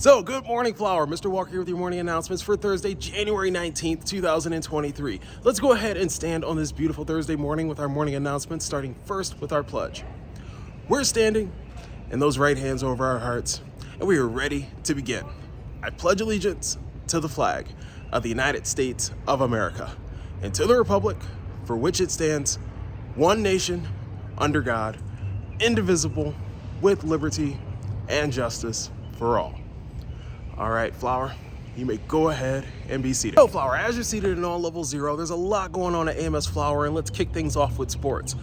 So, good morning, Flower. Mr. Walker here with your morning announcements for Thursday, January 19th, 2023. Let's go ahead and stand on this beautiful Thursday morning with our morning announcements, starting first with our pledge. We're standing, and those right hands over our hearts, and we are ready to begin. I pledge allegiance to the flag of the United States of America and to the republic for which it stands, one nation, under God, indivisible, with liberty and justice for all. All right, Flower, you may go ahead and be seated. So, Flower, as you're seated in all level 0, there's a lot going on at AMS Flower, and let's kick things off with sports.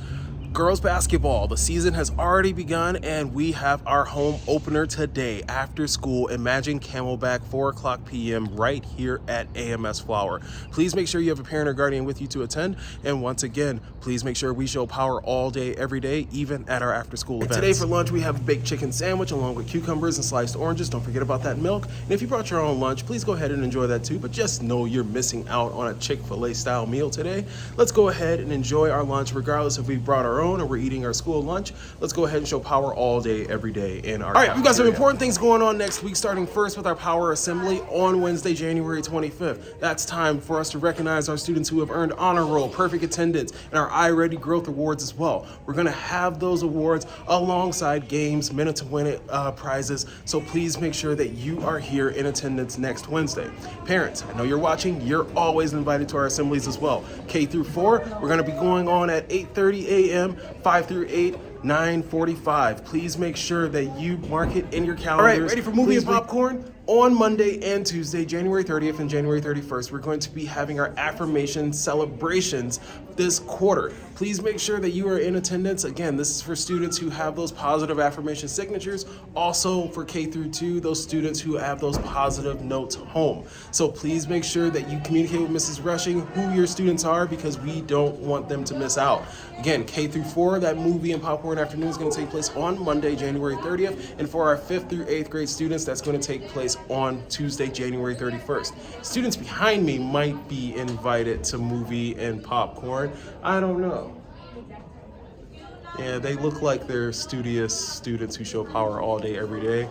Girls basketball, the season has already begun, and we have our home opener today after school. Imagine Camelback, 4 o'clock p.m. right here at AMS Flower. Please make sure you have a parent or guardian with you to attend. And once again, please make sure we show power all day, every day, even at our after school events. Today for lunch, we have a baked chicken sandwich along with cucumbers and sliced oranges. Don't forget about that milk. And if you brought your own lunch, please go ahead and enjoy that too. But just know you're missing out on a Chick-fil-A style meal today. Let's go ahead and enjoy our lunch regardless if we brought our own or we're eating our school lunch. Let's go ahead and show power all day, every day in our All right, we've got some important things going on next week, starting first with our power assembly on Wednesday, January 25th. That's time for us to recognize our students who have earned honor roll, perfect attendance, and our iReady Growth Awards as well. We're going to have those awards alongside games, minute to win it prizes, so please make sure that you are here in attendance next Wednesday. Parents, I know you're watching. You're always invited to our assemblies as well. K through 4, we're going to be going on at 8:30 a.m., 5 through 8, 9:45. Please make sure that you mark it in your calendars. All right, ready for movie and popcorn? On Monday and Tuesday, January 30th and January 31st, we're going to be having our affirmation celebrations this quarter. Please make sure that you are in attendance. Again, this is for students who have those positive affirmation signatures. Also for K through 2, those students who have those positive notes home. So please make sure that you communicate with Mrs. Rushing who your students are, because we don't want them to miss out. Again, K through 4, that movie and popcorn afternoon is going to take place on Monday, January 30th. And for our 5th through 8th grade students, that's going to take place on Tuesday, January 31st. Students behind me might be invited to movie and popcorn. I don't know. Yeah, they look like they're studious students who show power all day, every day.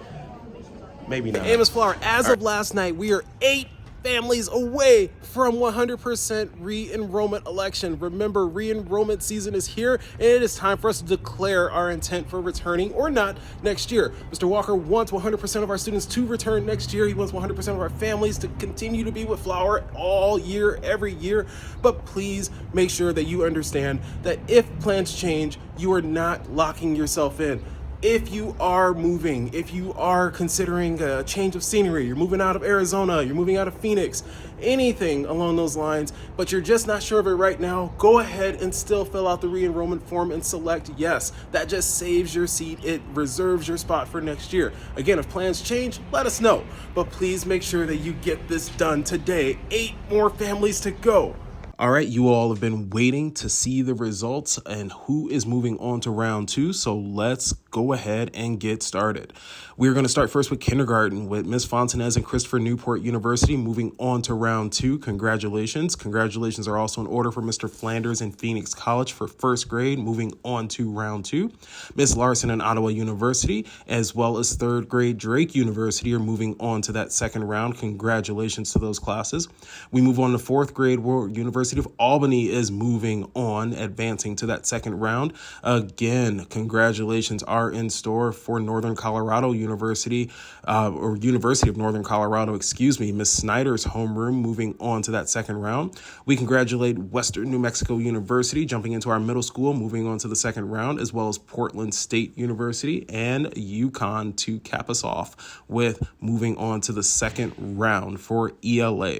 Maybe not. AMS Flower, as of last night, we are 8 families away from 100% re-enrollment election. Remember, re-enrollment season is here, and it is time for us to declare our intent for returning or not next year. Mr. Walker wants 100% of our students to return next year. He wants 100% of our families to continue to be with Flower all year, every year. But please make sure that you understand that if plans change, you are not locking yourself in. If you are moving, if you are considering a change of scenery, you're moving out of Arizona, you're moving out of Phoenix, anything along those lines, but you're just not sure of it right now, go ahead and still fill out the re-enrollment form and select yes. That just saves your seat. It reserves your spot for next year. Again, if plans change, let us know, but please make sure that you get this done today. 8 more families to go. All right, you all have been waiting to see the results and who is moving on to round 2. So let's go ahead and get started. We're going to start first with kindergarten with Miss Fontanez and Christopher Newport University moving on to round 2. Congratulations. Congratulations are also in order for Mr. Flanders and Phoenix College for first grade moving on to round 2. Miss Larson and Ottawa University, as well as third grade Drake University, are moving on to that second round. Congratulations to those classes. We move on to fourth grade. World University of Albany is moving on, advancing to that second round. Again, congratulations are in store for Northern Colorado University, or University of Northern Colorado, Miss Snyder's homeroom moving on to that second round. We congratulate Western New Mexico University jumping into our middle school, moving on to the second round, as well as Portland State University and UConn to cap us off with moving on to the second round for ELA.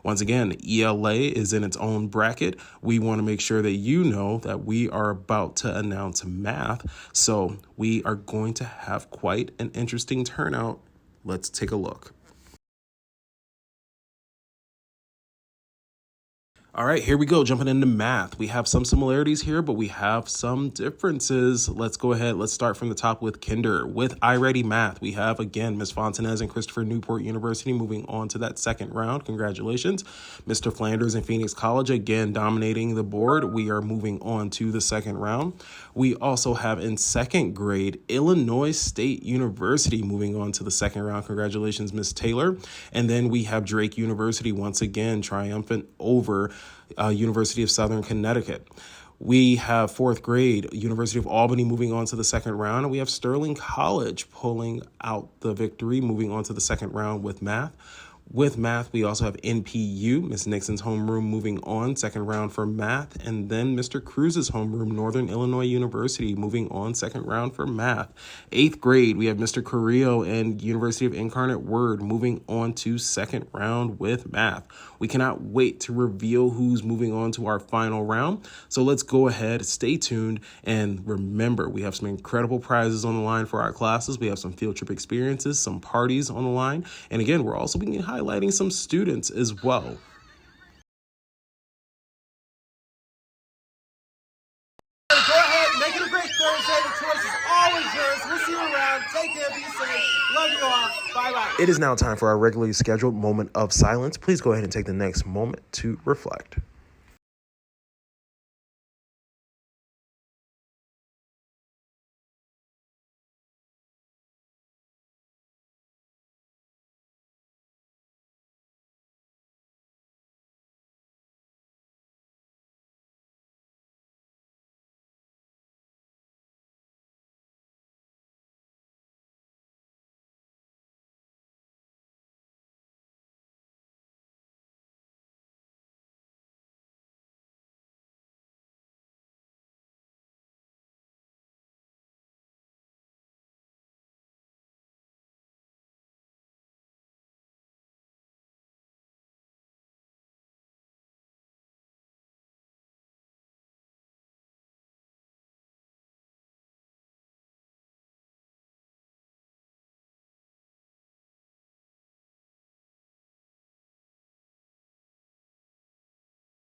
Once again, ELA is in its own bracket. We want to make sure that you know that we are about to announce math. So we are going to have quite an interesting turnout. Let's take a look. All right, here we go. Jumping into math. We have some similarities here, but we have some differences. Let's go ahead. Let's start from the top with Kinder. With iReady Math, we have, again, Ms. Fontanez and Christopher Newport University moving on to that second round. Congratulations. Mr. Flanders and Phoenix College, again, dominating the board. We are moving on to the second round. We also have in second grade, Illinois State University moving on to the second round. Congratulations, Ms. Taylor. And then we have Drake University once again triumphant over University of Southern Connecticut. We have fourth grade, University of Albany moving on to the second round. And we have Sterling College pulling out the victory, moving on to the second round with math. With math, we also have NPU, Miss Nixon's homeroom, moving on, second round for math. And then Mr. Cruz's homeroom, Northern Illinois University, moving on, second round for math. Eighth grade, we have Mr. Carrillo and University of Incarnate Word moving on to second round with math. We cannot wait to reveal who's moving on to our final round. So let's go ahead, stay tuned, and remember, we have some incredible prizes on the line for our classes. We have some field trip experiences, some parties on the line. And again, we're also being highlighting some students as well. Go ahead, make it a great Thursday. The choice is always yours. We'll see you around. Take care, be safe. Love you all. Bye-bye. It is now time for our regularly scheduled moment of silence. Please go ahead and take the next moment to reflect.